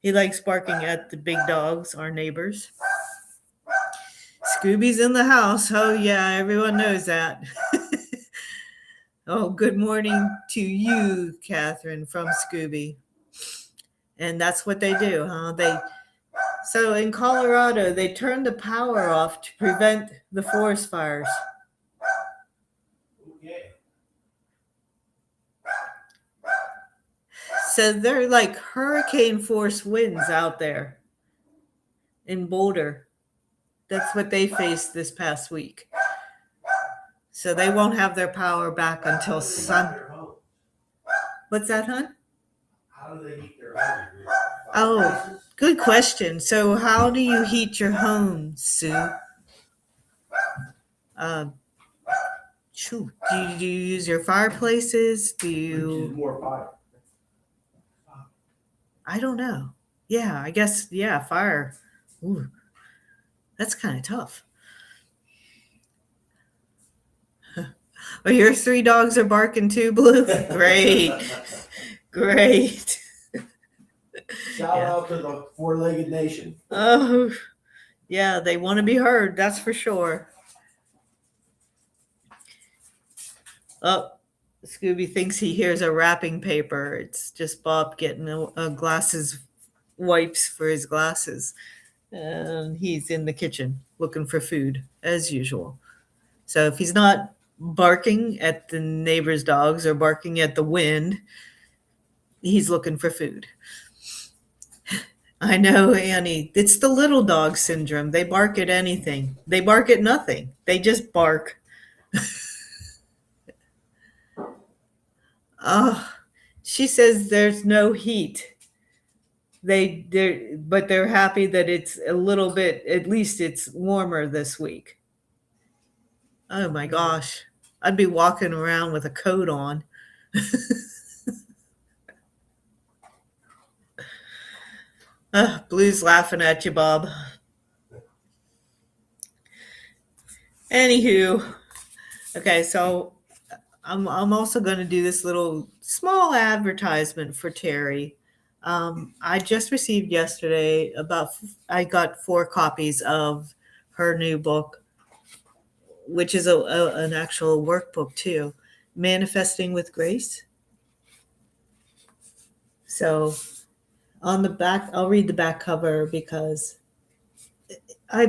He likes barking at the big dogs, our neighbors. Scooby's in the house. Oh, yeah, everyone knows that. Oh, good morning to you, Catherine, from Scooby. And that's what they do, huh? So in Colorado, they turned the power off to prevent the forest fires. Okay. So they're like hurricane force winds out there in Boulder. That's what they faced this past week. So they won't have their power back until What's that, hon? How do they heat their homes? Oh, good question. So how do you heat your home, Sue? Do you use your fireplaces? Do Which is you? more fire. I don't know. Yeah, I guess, yeah, fire. Ooh, that's kind of tough. Oh, your 3 dogs are barking too, Blue? Great. Great. Shout out to the 4-legged nation. Oh, yeah, they want to be heard, that's for sure. Oh, Scooby thinks he hears a wrapping paper. It's just Bob getting a glasses wipes for his glasses. And he's in the kitchen looking for food, as usual. So if he's not barking at the neighbor's dogs or barking at the wind, he's looking for food. I know, Annie. It's the little dog syndrome. They bark at anything. They bark at nothing. They just bark. Oh, she says there's no heat. But they're happy that it's a little bit, at least it's warmer this week. Oh my gosh. I'd be walking around with a coat on. Blue's laughing at you, Bob. Anywho, okay, so I'm also going to do this little small advertisement for Teri. I just received yesterday I got 4 copies of her new book, which is an actual workbook too, Manifesting with Grace. So on the back, I'll read the back cover because I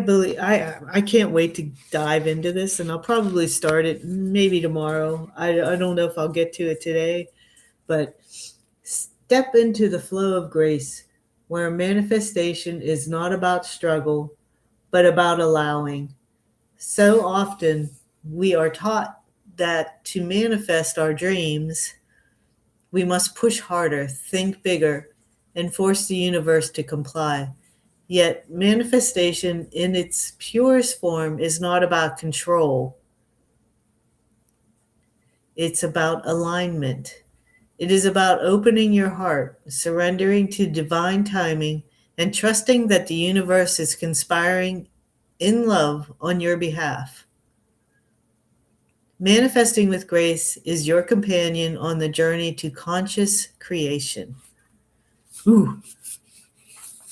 can't wait to dive into this, and I'll probably start it maybe tomorrow. I don't know if I'll get to it today, but step into the flow of grace, where manifestation is not about struggle, but about allowing. So often we are taught that to manifest our dreams, we must push harder, think bigger, and force the universe to comply. Yet manifestation in its purest form is not about control. It's about alignment. It is about opening your heart, surrendering to divine timing, and trusting that the universe is conspiring in love on your behalf. Manifesting with Grace is your companion on the journey to conscious creation. Ooh.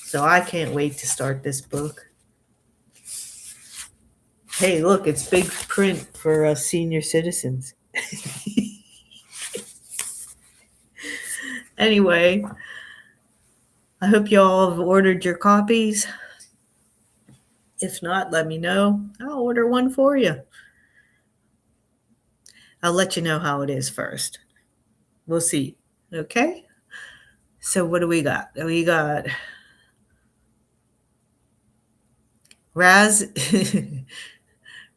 So I can't wait to start this book. Hey, look, it's big print for senior citizens. Anyway, I hope you all have ordered your copies. If not, let me know. I'll order one for you. I'll let you know how it is first. We'll see. Okay? So what do we got? We got Raz.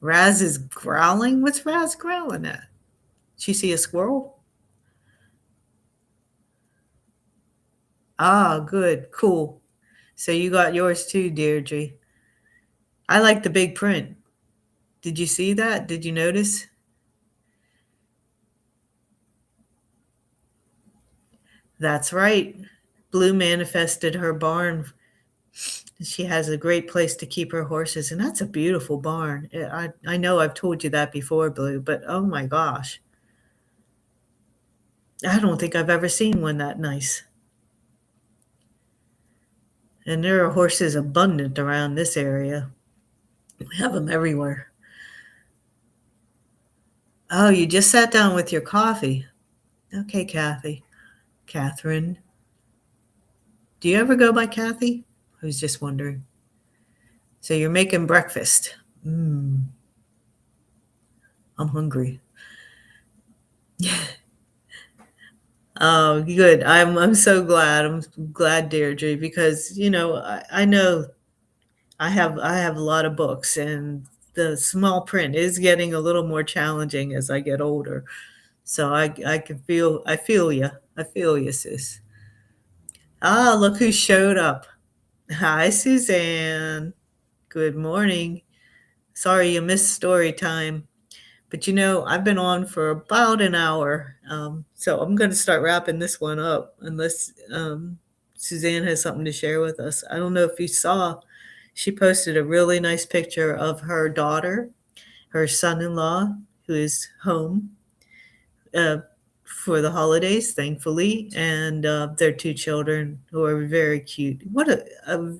Raz is growling. What's Raz growling at? She see a squirrel? Ah, good. Cool. So you got yours too, Deirdre. I like the big print. Did you see that? Did you notice? That's right. Blue manifested her barn. She has a great place to keep her horses, and that's a beautiful barn. I know I've told you that before, Blue, but oh my gosh. I don't think I've ever seen one that nice. And there are horses abundant around this area. We have them everywhere. Oh, you just sat down with your coffee. Okay, Kathy. Catherine. Do you ever go by Kathy? I was just wondering. So you're making breakfast. I'm hungry. Oh, good. I'm so glad. I'm glad, Deirdre, because I know I have a lot of books, and the small print is getting a little more challenging as I get older. So I feel you, sis. Ah, look who showed up. Hi, Suzanne. Good morning. Sorry you missed story time. But I've been on for about an hour. So I'm going to start wrapping this one up unless Suzanne has something to share with us. I don't know if you saw, she posted a really nice picture of her daughter, her son-in-law, who is home uh, for the holidays, thankfully, and their two children who are very cute.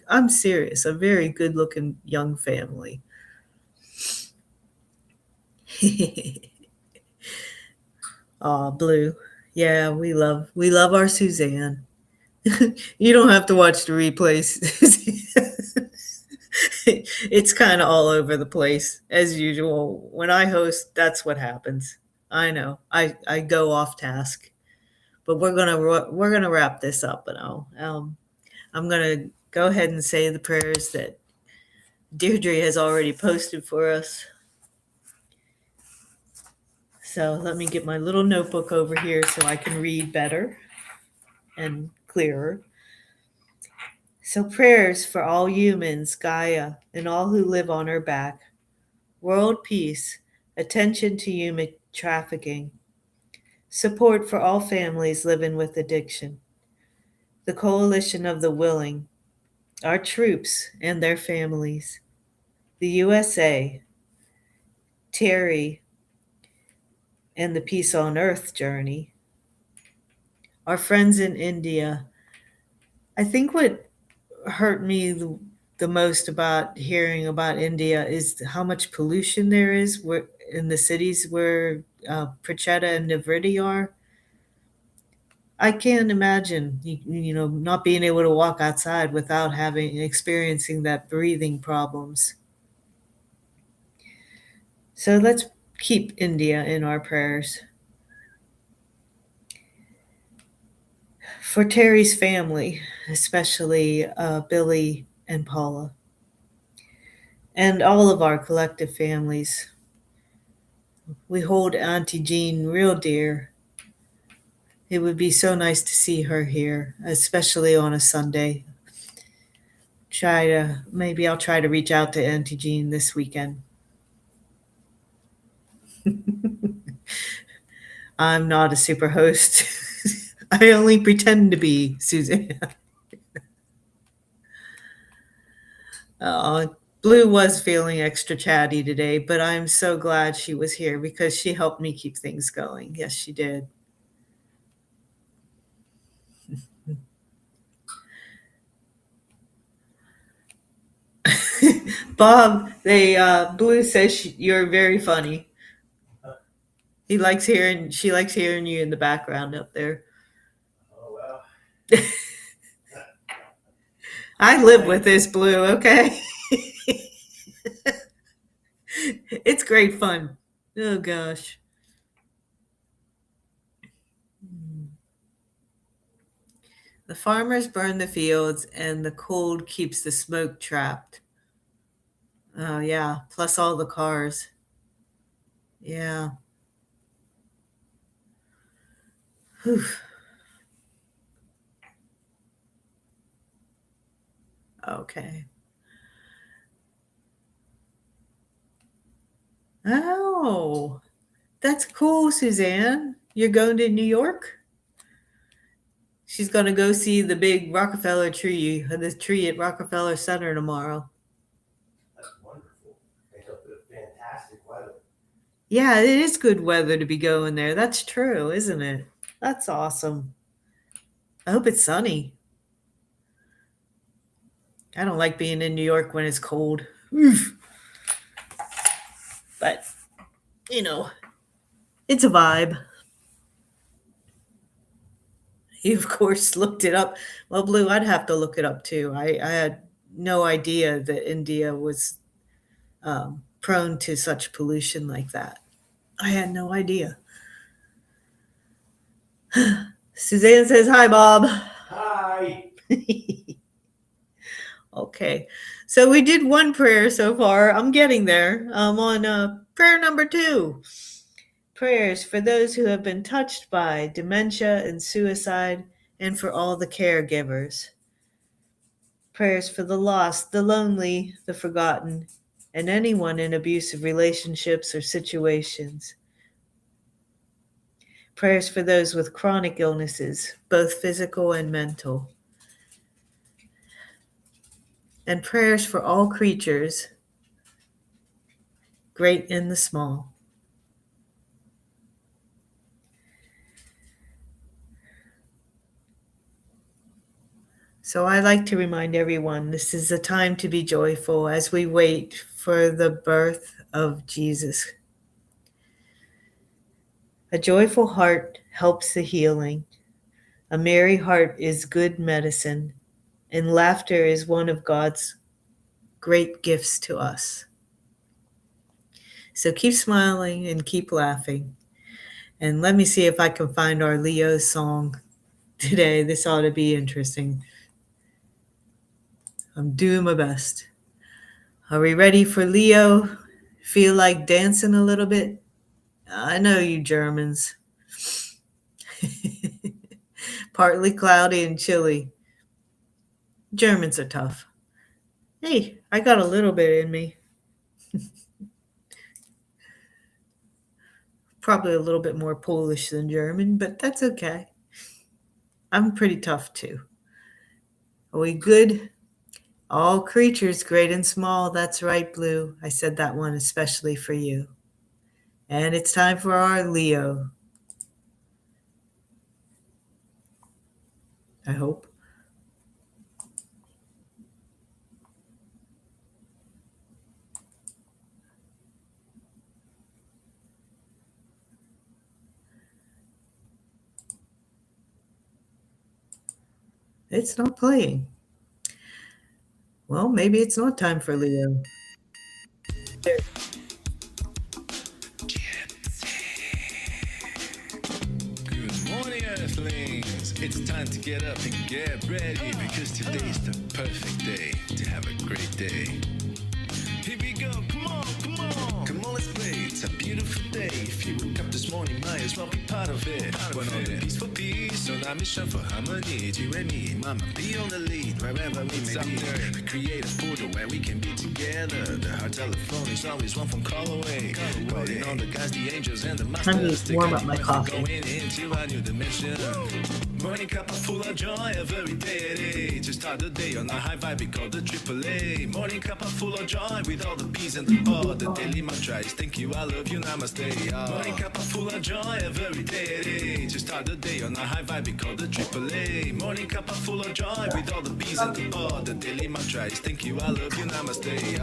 I'm serious, a very good-looking young family. Aw, Blue. Yeah, we love our Suzanne. You don't have to watch the replays. It's kind of all over the place as usual. When I host, that's what happens. I know. I go off task, but we're gonna wrap this up now. I'm gonna go ahead and say the prayers that Deirdre has already posted for us. So let me get my little notebook over here so I can read better and clearer. So prayers for all humans, Gaia, and all who live on her back. World peace, attention to human trafficking, support for all families living with addiction, the coalition of the willing, our troops and their families, the USA, Teri, and the Peace on Earth journey, our friends in India. I think what hurt me the most about hearing about India is how much pollution there is in the cities where Pracheta and Nivriti are. I can't imagine, not being able to walk outside without experiencing that breathing problems. So let's keep India in our prayers. For Teri's family, especially Billy and Paula, and all of our collective families. We hold Auntie Jean real dear. It would be so nice to see her here, especially on a Sunday. Maybe I'll try to reach out to Auntie Jean this weekend. I'm not a super host. I only pretend to be, Suzanne. Blue was feeling extra chatty today, but I'm so glad she was here because she helped me keep things going. Yes, she did. Bob, Blue says you're very funny. She likes hearing you in the background up there. Oh, well. I live with this, Blue, okay? It's great fun. Oh, gosh. The farmers burn the fields, and the cold keeps the smoke trapped. Oh, yeah. Plus all the cars. Yeah. Whew. Okay. Oh, that's cool, Suzanne. You're going to New York? She's going to go see the big Rockefeller tree, the tree at Rockefeller Center tomorrow. That's wonderful. It's fantastic weather. Yeah, it is good weather to be going there. That's true, isn't it? That's awesome. I hope it's sunny. I don't like being in New York when it's cold. Oof. But, it's a vibe. You, of course, looked it up. Well, Blue, I'd have to look it up, too. I had no idea that India was prone to such pollution like that. I had no idea. Suzanne says, hi, Bob. Hi. Okay. So we did one prayer so far. I'm getting there. I'm on prayer number 2. Prayers for those who have been touched by dementia and suicide, and for all the caregivers. Prayers for the lost, the lonely, the forgotten, and anyone in abusive relationships or situations. Prayers for those with chronic illnesses, both physical and mental. And prayers for all creatures, great and the small. So I like to remind everyone this is a time to be joyful as we wait for the birth of Jesus. A joyful heart helps the healing. A merry heart is good medicine, and laughter is one of God's great gifts to us. So keep smiling and keep laughing. And let me see if I can find our Leo song today. This ought to be interesting. I'm doing my best. Are we ready for Leo? Feel like dancing a little bit? I know you Germans. Partly cloudy and chilly. Germans are tough. Hey, I got a little bit in me. Probably a little bit more Polish than German, but that's okay. I'm pretty tough too. Are we good? All creatures, great and small. That's right, Blue. I said that one especially for you. And it's time for our Leo. I hope. It's not playing. Well, maybe it's not time for Leo. There. Good morning, Earthlings. It's time to get up and get ready because today's the perfect day to have a great day. Here we go, come on, come on. Come on, let's play. It's a beautiful day. If you woke up this morning, might as well be part of it. We're on the peace for peace, on our mission for harmony. You and me, mama, be on the lead wherever we may be. We create a portal where we can be together. The heart telephone is always one phone call away. Calling on the guys, the angels, and the masters. Time to warm up my coffee. Going into a new dimension. Morning Cuppa full of joy, every day at 8. Just start the day on a high vibe, we call the AAA. Morning Cuppa full of joy, with all the P's and the pod. The daily mantra is thank you, I love you, namaste. Morning Cuppa full of joy, every day at 8. Just start the day on a high vibe, we call the AAA. Morning Cuppa full of joy, with all the P's and the pod. The daily mantra is thank you, I love you, namaste. Give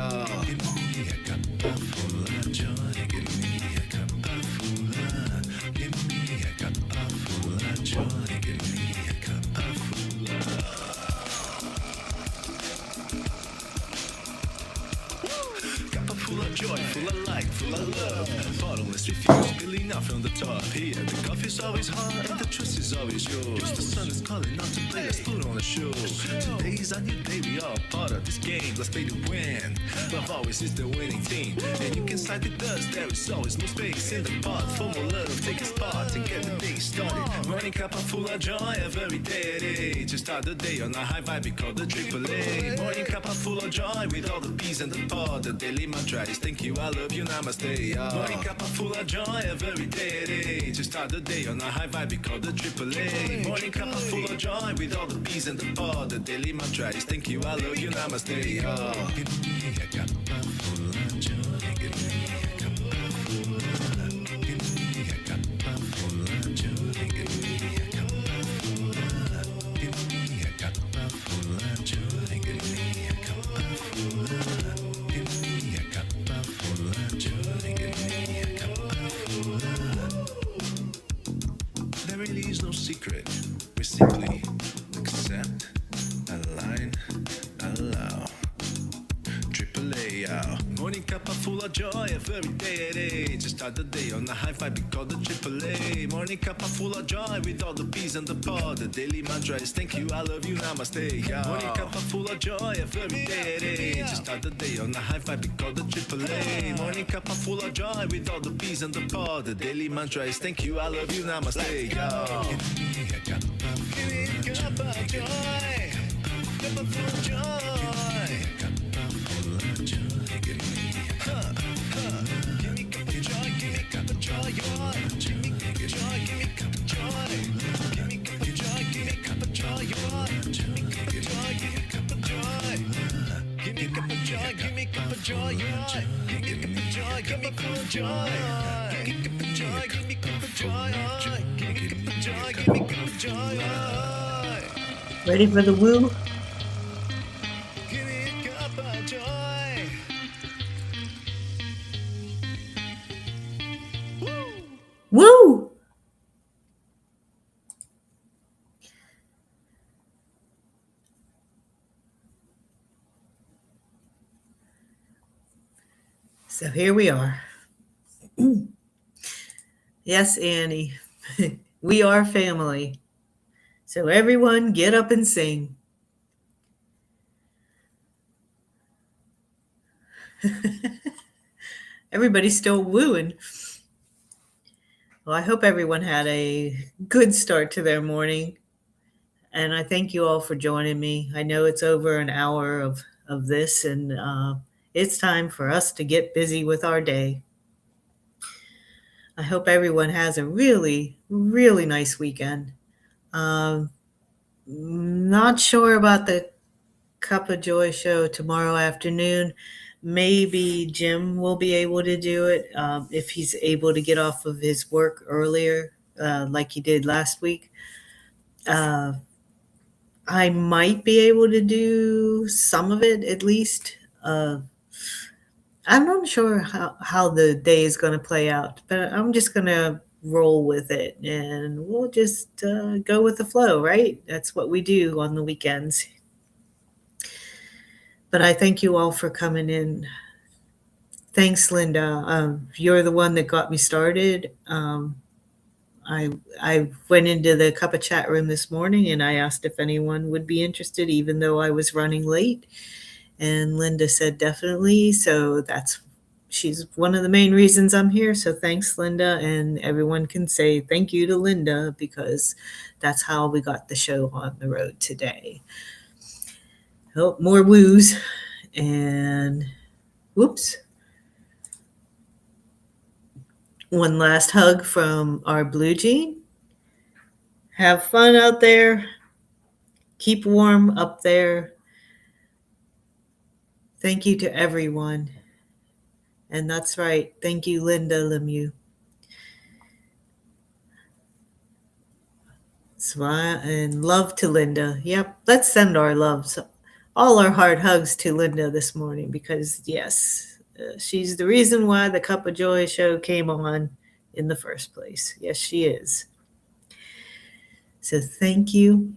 me a cuppa full of joy, give me a cuppa full of, give me a cuppa full of joy, give me a cuppa full of. Cuppa full of joy, full of light, full of love. Bottomless refuse, spilling out from the top. Here, the coffee's always hot and the trust is always yours. The sun is calling out to play, let's put on a show. Today's a new day, we all part of this game. Let's play to win. Love always is the winning team. And you can side with us, there is always more space in the pot. For more love, take a spot and get the day started. Morning Cuppa full of joy, every day at 8. Just start the day on a high vibe, we call the AAA. Morning Cuppa full of joy, with all the P's and the pod. The daily mantra is thank you, I love you, namaste. Morning Cuppa full of joy, every day at 8. Just start the day on a high vibe, we call the AAA. Morning Cuppa full of joy, with all the P's and the pod. The daily mantra is thank you, I love you, namaste. Give me a cuppa full of joy, give me a cuppa full of, give me a cuppa full of joy, give me a cuppa full of, give me a cuppa full of joy, give me a cuppa full of, give me a cuppa full of joy, give me a cuppa full of. There really is no secret. We simply accept, align, allow. AAA, morning Cuppa full of joy, every day at 8. Just start the day on a high vibe, we call the AAA. Morning Cuppa full of joy, with all the P's and the pod. The daily mantra is thank you, I love you, namaste. Morning Cuppa full of joy, every day at 8. Just start the day on a high vibe, we call the AAA. Morning Cuppa full of joy, with all the P's and the pod. The daily mantra is thank you, I love you, namaste. Give me a cuppa full of joy, cuppa full of joy. Ready for the woo? Woo! So here we are. Yes, Annie, we are family. So everyone get up and sing. Everybody's still wooing. Well, I hope everyone had a good start to their morning. And I thank you all for joining me. I know it's over an hour of this, and it's time for us to get busy with our day. I hope everyone has a really, really nice weekend. Not sure about the Cuppa Joy show tomorrow afternoon. Maybe Jim will be able to do it if he's able to get off of his work earlier, like he did last week. I might be able to do some of it at least. I'm not sure how the day is going to play out, but I'm just going to roll with it, and we'll just go with the flow, right? That's what we do on the weekends. But I thank you all for coming in. Thanks, Linda. You're the one that got me started. I went into the Cuppa chat room this morning, and I asked if anyone would be interested, even though I was running late. And Linda said definitely. So she's one of the main reasons I'm here. So thanks, Linda. And everyone can say thank you to Linda, because that's how we got the show on the road today. Oh, more woos. And whoops. One last hug from our Blue Jean. Have fun out there. Keep warm up there. Thank you to everyone. And that's right. Thank you, Linda Lemieux. Smile and love to Linda. Yep, let's send our loves, all our heart hugs to Linda this morning because, yes, she's the reason why the Cup of Joy show came on in the first place. Yes, she is. So thank you.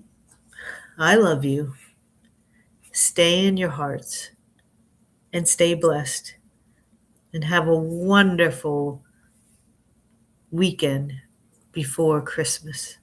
I love you. Stay in your hearts and stay blessed and have a wonderful weekend before Christmas.